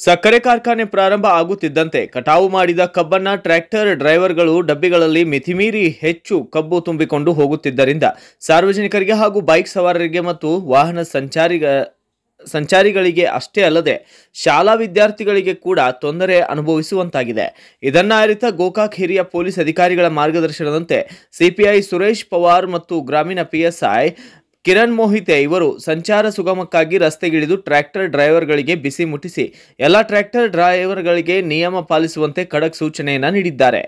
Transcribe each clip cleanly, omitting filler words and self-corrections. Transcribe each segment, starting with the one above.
ಸಕ್ಕರೆ ಕಾರ್ಖಾನೆ ಪ್ರಾರಂಭ ಆಗುತ್ತಿದ್ದಂತೆ ಕಟಾವು ಮಾಡಿದ ಕಬ್ಬನ್ನ ಟ್ರ್ಯಾಕ್ಟರ್ ಡ್ರೈವರ್ಗಳು ಡಬ್ಬಿಗಳಲ್ಲಿ ಮಿತಿಮೀರಿ ಹೆಚ್ಚು ಕಬ್ಬು ತುಂಬಿಕೊಂಡು ಹೋಗುತ್ತಿದ್ದರಿಂದ ಸಾರ್ವಜನಿಕರಿಗೆ ಹಾಗೂ ಬೈಕ್ ಸವಾರರಿಗೆ ಮತ್ತು ವಾಹನ ಸಂಚಾರಿಗಳಿಗೆ ಅಷ್ಟೇ ಅಲ್ಲದೆ ಶಾಲಾ ವಿದ್ಯಾರ್ಥಿಗಳಿಗೆ ಕೂಡ ತೊಂದರೆ ಅನುಭವಿಸುವಂತಾಗಿದೆ. ಇದನ್ನ ಅರಿತ ಗೋಕಾಕ್ ಹಿರಿಯ ಪೊಲೀಸ್ ಅಧಿಕಾರಿಗಳ ಮಾರ್ಗದರ್ಶನದಂತೆ ಸಿಪಿಐ ಸುರೇಶ್ ಪವಾರ್ ಮತ್ತು ಗ್ರಾಮೀಣ ಪಿಎಸ್ಐ ಕಿರಣ್ ಮೋಹಿತೆ ಇವರು ಸಂಚಾರ ಸುಗಮಕ್ಕಾಗಿ ರಸ್ತೆಗಿಳಿದು ಟ್ರ್ಯಾಕ್ಟರ್ ಡ್ರೈವರ್ಗಳಿಗೆ ಬಿಸಿ ಮುಟ್ಟಿಸಿ ಎಲ್ಲ ಟ್ರ್ಯಾಕ್ಟರ್ ಡ್ರೈವರ್ಗಳಿಗೆ ನಿಯಮ ಪಾಲಿಸುವಂತೆ ಖಡಕ್ ಸೂಚನೆಯನ್ನ ನೀಡಿದ್ದಾರೆ.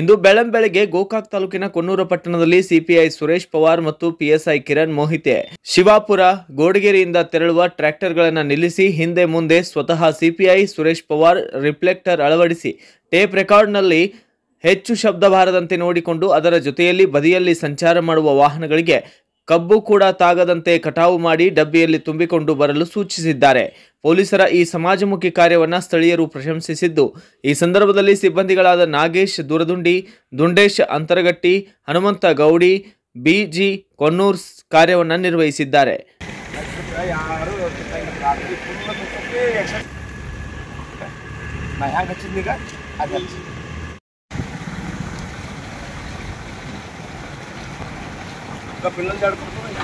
ಇಂದು ಬೆಳಂಬೆಳಗ್ಗೆ ಗೋಕಾಕ್ ತಾಲೂಕಿನ ಕೊಣ್ಣೂರ ಪಟ್ಟಣದಲ್ಲಿ ಸಿಪಿಐ ಸುರೇಶ್ ಪವಾರ್ ಮತ್ತು ಪಿಎಸ್ಐ ಕಿರಣ್ ಮೋಹಿತೆ ಶಿವಾಪುರ ಗೋಡಗೇರಿಯಿಂದ ತೆರಳುವ ಟ್ರ್ಯಾಕ್ಟರ್ಗಳನ್ನು ನಿಲ್ಲಿಸಿ ಹಿಂದೆ ಮುಂದೆ ಸ್ವತಃ ಸಿಪಿಐ ಸುರೇಶ್ ಪವಾರ್ ರಿಫ್ಲೆಕ್ಟರ್ ಅಳವಡಿಸಿ ಟೇಪ್ ರೆಕಾರ್ಡ್ನಲ್ಲಿ ಹೆಚ್ಚು ಶಬ್ದ ಬಾರದಂತೆ ನೋಡಿಕೊಂಡು ಅದರ ಜೊತೆಯಲ್ಲಿ ಬದಿಯಲ್ಲಿ ಸಂಚಾರ ಮಾಡುವ ವಾಹನಗಳಿಗೆ ಕಬ್ಬು ಕೂಡ ತಾಗದಂತೆ ಕಟಾವು ಮಾಡಿ ಡಬ್ಬಿಯಲ್ಲಿ ತುಂಬಿಕೊಂಡು ಬರಲು ಸೂಚಿಸಿದ್ದಾರೆ. ಪೊಲೀಸರ ಈ ಸಮಾಜಮುಖಿ ಕಾರ್ಯವನ್ನು ಸ್ಥಳೀಯರು ಪ್ರಶಂಸಿಸಿದ್ದು, ಈ ಸಂದರ್ಭದಲ್ಲಿ ಸಿಬ್ಬಂದಿಗಳಾದ ನಾಗೇಶ್ ದುರದುಂಡಿ, ದುಂಡೇಶ್ ಅಂತರಗಟ್ಟಿ, ಹನುಮಂತ ಗೌಡಿ, ಬಿಜಿ ಕೊಣ್ಣೂರ್ ಕಾರ್ಯವನ್ನು ನಿರ್ವಹಿಸಿದ್ದಾರೆ. పిల్లలు జడుకుంటున్నాయి